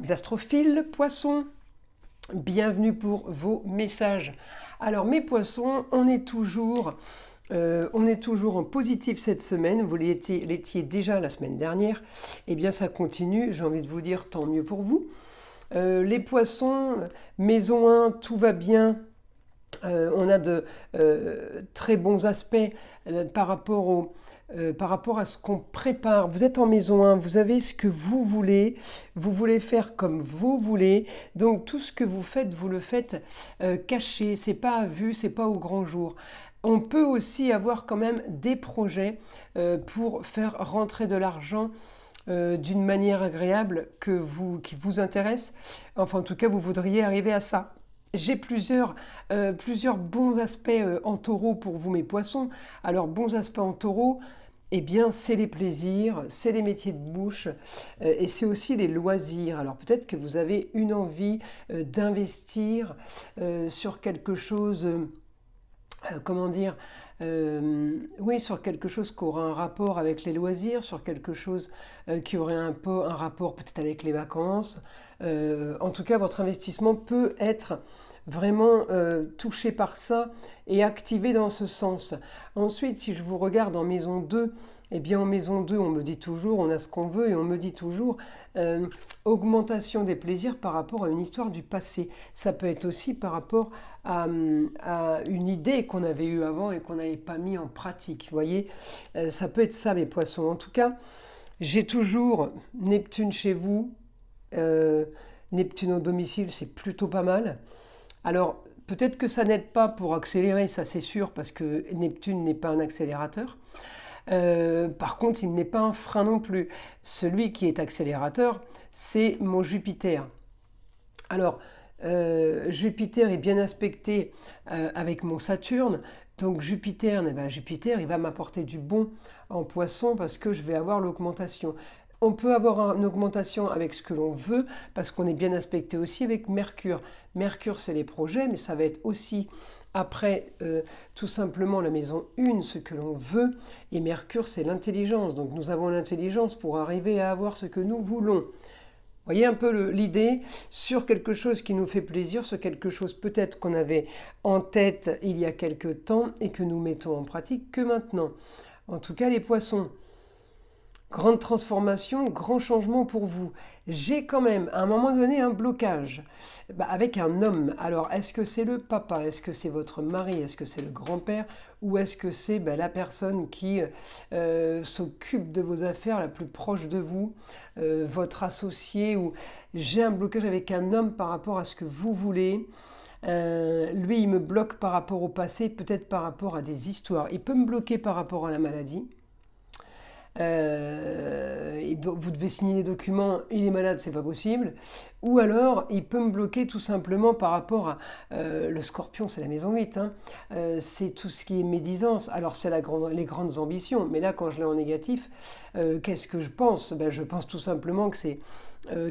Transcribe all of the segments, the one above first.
Les astrophiles, poissons, bienvenue pour vos messages. Alors mes poissons, on est toujours en positif cette semaine. Vous l'étiez déjà la semaine dernière. Eh bien ça continue, j'ai envie de vous dire tant mieux pour vous. Les poissons, maison 1, tout va bien. On a de très bons aspects par rapport à ce qu'on prépare. Vous êtes en maison 1, vous avez ce que vous voulez faire comme vous voulez, donc tout ce que vous le faites caché, c'est pas vu, c'est pas au grand jour. On peut aussi avoir quand même des projets pour faire rentrer de l'argent d'une manière agréable qui vous intéresse. Enfin, en tout cas, vous voudriez arriver à ça. J'ai plusieurs bons aspects en taureau pour vous, mes poissons. Alors, bons aspects en taureau, eh bien, c'est les plaisirs, c'est les métiers de bouche et c'est aussi les loisirs. Alors, peut-être que vous avez une envie d'investir sur quelque chose, comment dire, oui, sur quelque chose qui aura un rapport avec les loisirs, sur quelque chose qui aurait un rapport peut-être avec les vacances. En tout cas, votre investissement peut être vraiment touché par ça et activé dans ce sens. Ensuite, si je vous regarde en maison 2, eh bien en maison 2, on me dit toujours, on a ce qu'on veut et on me dit toujours augmentation des plaisirs par rapport à une histoire du passé. Ça peut être aussi par rapport à une idée qu'on avait eue avant et qu'on n'avait pas mis en pratique. Vous voyez, ça peut être ça, mes poissons. En tout cas, j'ai toujours Neptune chez vous. Neptune au domicile, c'est plutôt pas mal. Alors, peut-être que ça n'aide pas pour accélérer, ça c'est sûr, parce que Neptune n'est pas un accélérateur. Par contre, il n'est pas un frein non plus. Celui qui est accélérateur, c'est mon Jupiter. Alors, Jupiter est bien aspecté avec mon Saturne. Donc Jupiter, Jupiter, il va m'apporter du bon en poisson parce que je vais avoir l'augmentation. On peut avoir une augmentation avec ce que l'on veut parce qu'on est bien aspecté aussi avec Mercure. Mercure, c'est les projets, mais ça va être aussi après tout simplement la maison 1, ce que l'on veut. Et Mercure, c'est l'intelligence. Donc nous avons l'intelligence pour arriver à avoir ce que nous voulons. Vous voyez un peu l'idée sur quelque chose qui nous fait plaisir, sur quelque chose peut-être qu'on avait en tête il y a quelque temps et que nous mettons en pratique que maintenant. En tout cas, les poissons. Grande transformation, grand changement pour vous. J'ai quand même, à un moment donné, un blocage avec un homme. Alors, est-ce que c'est le papa? Est-ce que c'est votre mari? Est-ce que c'est le grand-père? Ou est-ce que c'est la personne qui s'occupe de vos affaires, la plus proche de vous, votre associé? Ou j'ai un blocage avec un homme par rapport à ce que vous voulez. Lui, il me bloque par rapport au passé, peut-être par rapport à des histoires. Il peut me bloquer par rapport à la maladie. Vous devez signer des documents, il est malade, c'est pas possible. Ou alors, il peut me bloquer tout simplement par rapport à le Scorpion, c'est la maison 8. C'est tout ce qui est médisance. Alors, c'est les grandes ambitions. Mais là, quand je l'ai en négatif, qu'est-ce que je pense? Je pense tout simplement que c'est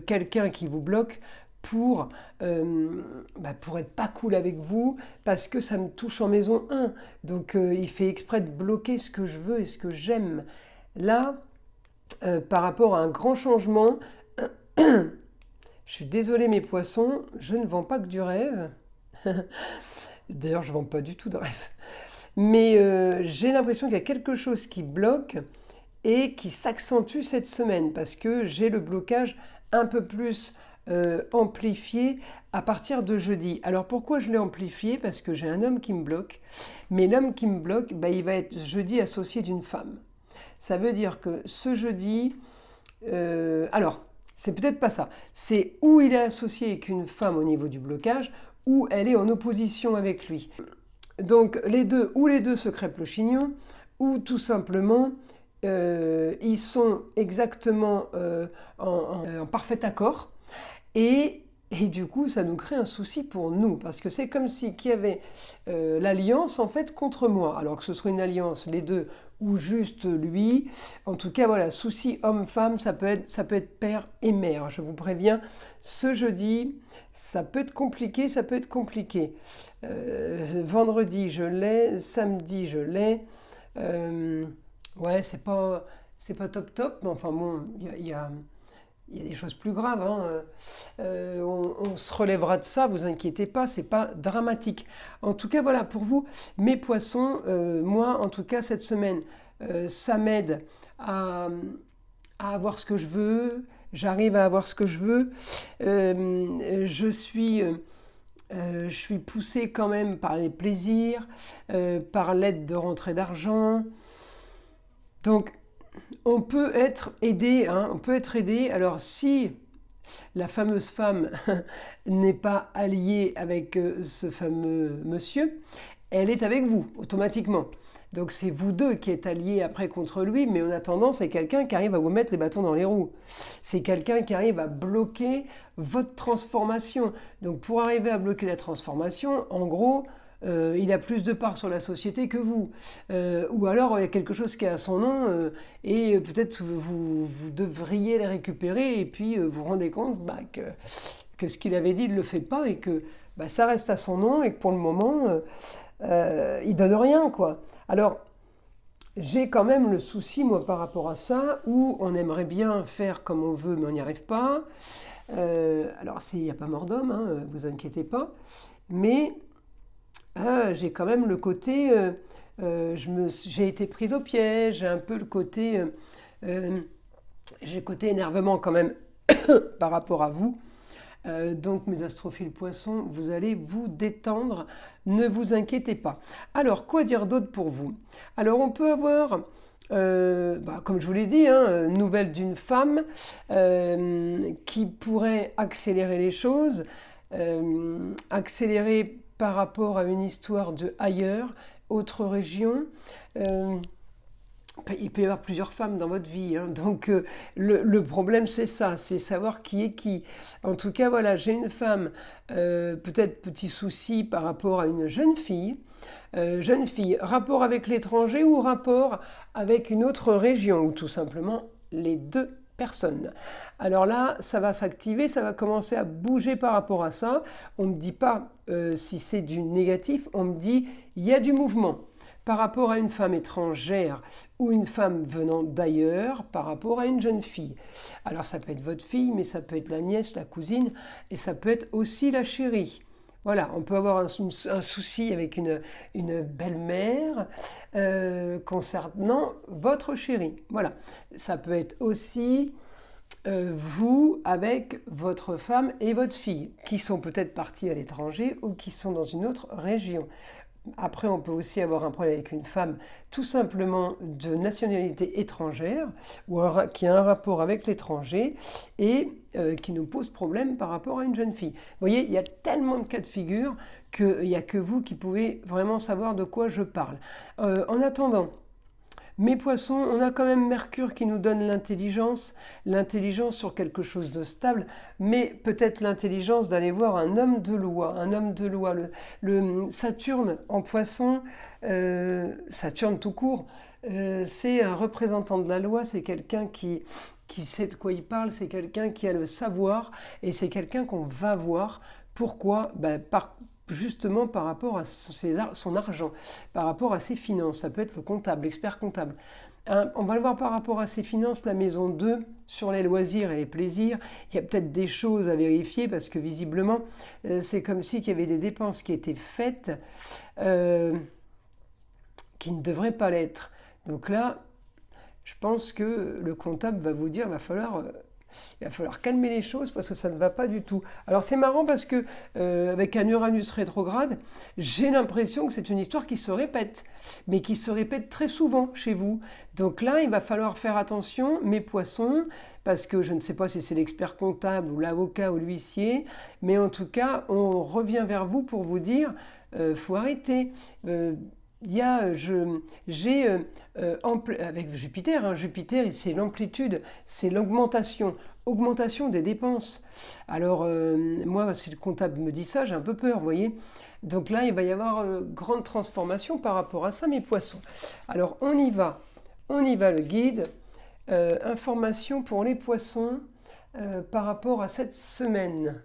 quelqu'un qui vous bloque pour être pas cool avec vous parce que ça me touche en maison 1. Donc, il fait exprès de bloquer ce que je veux et ce que j'aime. Là, par rapport à un grand changement, je suis désolée mes poissons, je ne vends pas que du rêve. D'ailleurs, je ne vends pas du tout de rêve. Mais j'ai l'impression qu'il y a quelque chose qui bloque et qui s'accentue cette semaine parce que j'ai le blocage un peu plus amplifié à partir de jeudi. Alors pourquoi je l'ai amplifié? Parce que j'ai un homme qui me bloque, mais l'homme qui me bloque, il va être jeudi associé d'une femme. Ça veut dire que ce jeudi, alors, c'est peut-être pas ça. C'est où il est associé avec une femme au niveau du blocage, ou elle est en opposition avec lui. Donc, les deux se crêpent le chignon, ou tout simplement, ils sont exactement en parfait accord, et du coup, ça nous crée un souci pour nous, parce que c'est comme si qu'il y avait l'alliance en fait contre moi, alors que ce soit une alliance les deux ou juste lui. En tout cas, voilà, souci homme-femme, ça peut être père et mère. Je vous préviens, ce jeudi, ça peut être compliqué, vendredi, je l'ai, samedi, je l'ai. Ouais, c'est pas top, mais enfin bon, il y a il y a des choses plus graves, hein. On se relèvera de ça, vous inquiétez pas, c'est pas dramatique. En tout cas, voilà, pour vous, mes poissons, moi, en tout cas, cette semaine, ça m'aide à, à avoir ce que je veux, j'arrive à avoir ce que je veux. Je suis poussée quand même par les plaisirs, par l'aide de rentrée d'argent. Donc, on peut être aidé, hein, on peut être aidé. Alors, si la fameuse femme n'est pas alliée avec ce fameux monsieur, elle est avec vous, automatiquement. Donc c'est vous deux qui êtes alliés après contre lui, mais en attendant, c'est quelqu'un qui arrive à vous mettre les bâtons dans les roues. C'est quelqu'un qui arrive à bloquer votre transformation. Donc pour arriver à bloquer la transformation, en gros, il a plus de parts sur la société que vous. Ou alors il y a quelque chose qui est à son nom et peut-être vous devriez les récupérer et puis vous vous rendez compte que ce qu'il avait dit, il ne le fait pas et que ça reste à son nom et que pour le moment, il donne rien, quoi. Alors, j'ai quand même le souci, moi, par rapport à ça, où on aimerait bien faire comme on veut, mais on n'y arrive pas. Alors, il n'y a pas mort d'homme, hein, vous inquiétez pas. Mais j'ai quand même le côté... j'ai été prise au piège, j'ai un peu le côté... j'ai le côté énervement quand même par rapport à vous. Donc mes astrophiles poissons, vous allez vous détendre, ne vous inquiétez pas. Alors, quoi dire d'autre pour vous? Alors, on peut avoir, comme je vous l'ai dit, hein, nouvelle d'une femme qui pourrait accélérer les choses, accélérer par rapport à une histoire de ailleurs, autre région. Il peut y avoir plusieurs femmes dans votre vie, hein. Donc le problème c'est ça, c'est savoir qui est qui. En tout cas, voilà, j'ai une femme, peut-être petit souci par rapport à une jeune fille. Rapport avec l'étranger ou rapport avec une autre région, ou tout simplement les deux personnes. Alors là, ça va s'activer, ça va commencer à bouger par rapport à ça. On ne me dit pas si c'est du négatif, on me dit il y a du mouvement par rapport à une femme étrangère ou une femme venant d'ailleurs par rapport à une jeune fille. Alors ça peut être votre fille, mais ça peut être la nièce, la cousine, et ça peut être aussi la chérie. Voilà, on peut avoir un souci avec une belle-mère concernant votre chérie. Voilà, ça peut être aussi vous avec votre femme et votre fille, qui sont peut-être partis à l'étranger ou qui sont dans une autre région. Après, on peut aussi avoir un problème avec une femme tout simplement de nationalité étrangère ou qui a un rapport avec l'étranger et qui nous pose problème par rapport à une jeune fille. Vous voyez, il y a tellement de cas de figure qu'il n'y a que vous qui pouvez vraiment savoir de quoi je parle. En attendant, mes poissons, on a quand même Mercure qui nous donne l'intelligence sur quelque chose de stable, mais peut-être l'intelligence d'aller voir un homme de loi. Le Saturne en poisson, Saturne tout court, c'est un représentant de la loi, c'est quelqu'un qui sait de quoi il parle, c'est quelqu'un qui a le savoir, et c'est quelqu'un qu'on va voir. Pourquoi? Justement par rapport à son argent, par rapport à ses finances. Ça peut être le comptable, l'expert comptable. On va le voir par rapport à ses finances, la maison 2, sur les loisirs et les plaisirs. Il y a peut-être des choses à vérifier parce que visiblement, c'est comme si il y avait des dépenses qui étaient faites qui ne devraient pas l'être. Donc là, je pense que le comptable va vous dire il va falloir calmer les choses parce que ça ne va pas du tout. Alors c'est marrant parce que avec un Uranus rétrograde, j'ai l'impression que c'est une histoire qui se répète, mais qui se répète très souvent chez vous. Donc là, il va falloir faire attention, mes poissons, parce que je ne sais pas si c'est l'expert comptable ou l'avocat ou l'huissier, mais en tout cas, on revient vers vous pour vous dire, faut arrêter. Avec Jupiter, hein, Jupiter c'est l'amplitude, c'est augmentation des dépenses. Alors moi, si le comptable me dit ça, j'ai un peu peur, vous voyez. Donc là, il va y avoir grande transformation par rapport à ça, mes poissons. Alors on y va le guide. Information pour les poissons par rapport à cette semaine.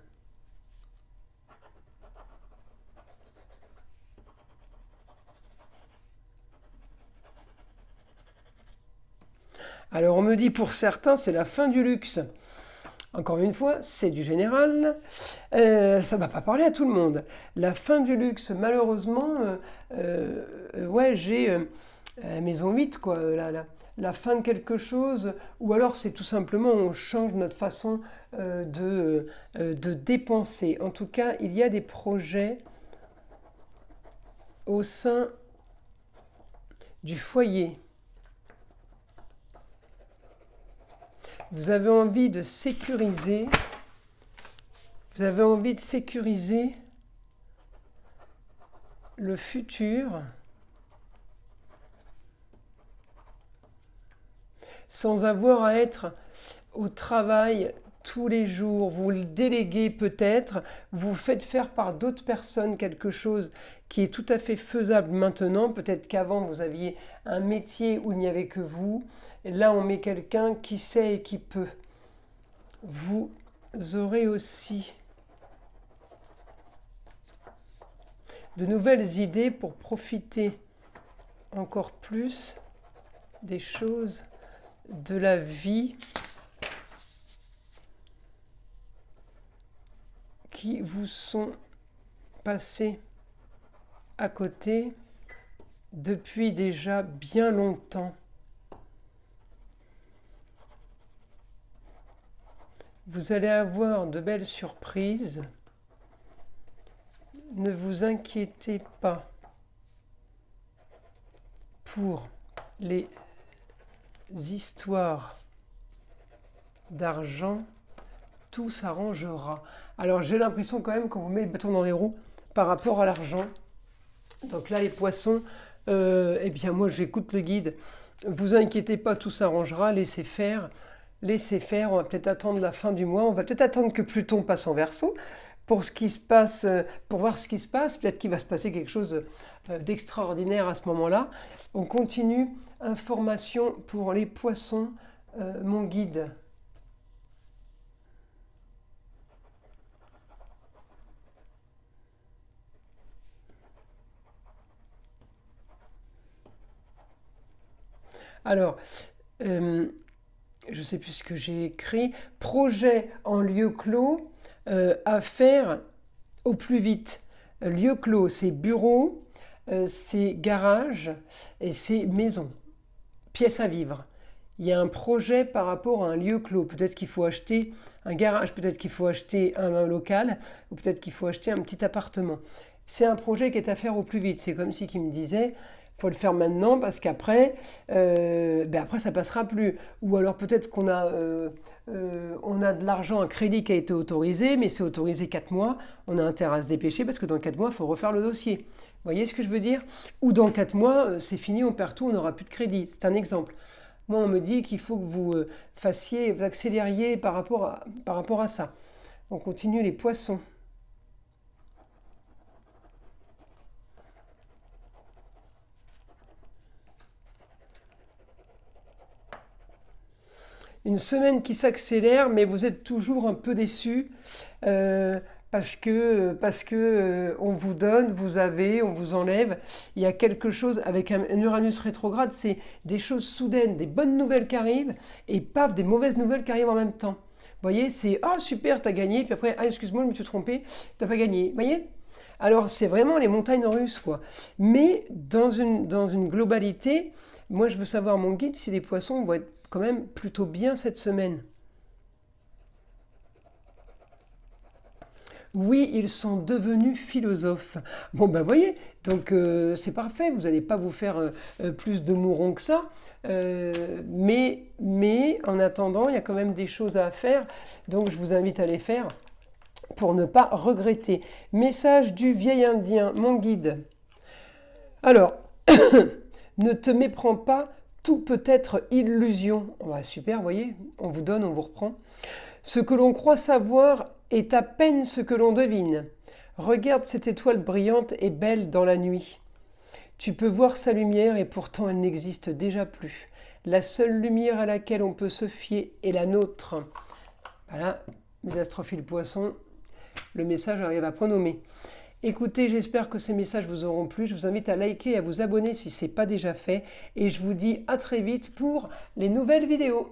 Alors on me dit pour certains c'est la fin du luxe. Encore une fois, c'est du général, ça ne va pas parler à tout le monde. La fin du luxe, malheureusement, ouais, j'ai la maison 8, quoi, la fin de quelque chose, ou alors c'est tout simplement on change notre façon de dépenser. En tout cas, il y a des projets au sein du foyer. Vous avez envie de sécuriser, le futur sans avoir à être au travail tous les jours. Vous le déléguez peut-être, vous faites faire par d'autres personnes quelque chose qui est tout à fait faisable maintenant. Peut-être qu'avant vous aviez un métier où il n'y avait que vous. Et là on met quelqu'un qui sait et qui peut. Vous aurez aussi de nouvelles idées pour profiter encore plus des choses de la vie qui vous sont passées à côté depuis déjà bien longtemps. Vous allez avoir de belles surprises. Ne vous inquiétez pas pour les histoires d'argent, tout s'arrangera. Alors j'ai l'impression quand même qu'on vous met le bâton dans les roues par rapport à l'argent. Donc là les poissons, eh bien moi j'écoute le guide. Vous inquiétez pas, tout s'arrangera, laissez faire. Laissez faire, on va peut-être attendre la fin du mois, on va peut-être attendre que Pluton passe en Verseau pour ce qui se passe, pour voir ce qui se passe. Peut-être qu'il va se passer quelque chose d'extraordinaire à ce moment-là. On continue. Information pour les poissons, mon guide. Alors, je ne sais plus ce que j'ai écrit. Projet en lieu clos à faire au plus vite. Lieu clos, c'est bureau, c'est garage et c'est maison. Pièce à vivre. Il y a un projet par rapport à un lieu clos. Peut-être qu'il faut acheter un garage, peut-être qu'il faut acheter un local, ou peut-être qu'il faut acheter un petit appartement. C'est un projet qui est à faire au plus vite. C'est comme si qui me disait, il faut le faire maintenant parce qu'après, après ça passera plus. Ou alors peut-être qu'on a, on a de l'argent, un crédit qui a été autorisé, mais c'est autorisé 4 mois. On a intérêt à se dépêcher parce que dans 4 mois, il faut refaire le dossier. Vous voyez ce que je veux dire? Ou dans 4 mois, c'est fini, on perd tout, on n'aura plus de crédit. C'est un exemple. Moi, on me dit qu'il faut que vous vous accélériez par rapport à ça. On continue les poissons. Une semaine qui s'accélère, mais vous êtes toujours un peu déçus. Parce que on vous donne, vous avez, on vous enlève. Il y a quelque chose avec un Uranus rétrograde, c'est des choses soudaines, des bonnes nouvelles qui arrivent et paf, des mauvaises nouvelles qui arrivent en même temps. Vous voyez, c'est ah super, t'as gagné, puis après ah excuse-moi, je me suis trompé, t'as pas gagné. Vous voyez? Alors c'est vraiment les montagnes russes quoi. Mais dans une globalité, moi je veux savoir mon guide si les poissons vont être quand même plutôt bien cette semaine. Oui, ils sont devenus philosophes. Bon, ben voyez, donc c'est parfait, vous n'allez pas vous faire plus de mourons que ça. Mais en attendant, il y a quand même des choses à faire, donc je vous invite à les faire pour ne pas regretter. Message du vieil indien, mon guide. Alors, ne te méprends pas, tout peut être illusion. Ouais, super, vous voyez, on vous donne, on vous reprend. Ce que l'on croit savoir est à peine ce que l'on devine. Regarde cette étoile brillante et belle dans la nuit. Tu peux voir sa lumière et pourtant elle n'existe déjà plus. La seule lumière à laquelle on peut se fier est la nôtre. Voilà, mes astrophiles poissons, le message arrive à point nommé. Écoutez, j'espère que ces messages vous auront plu. Je vous invite à liker et à vous abonner si ce n'est pas déjà fait. Et je vous dis à très vite pour les nouvelles vidéos.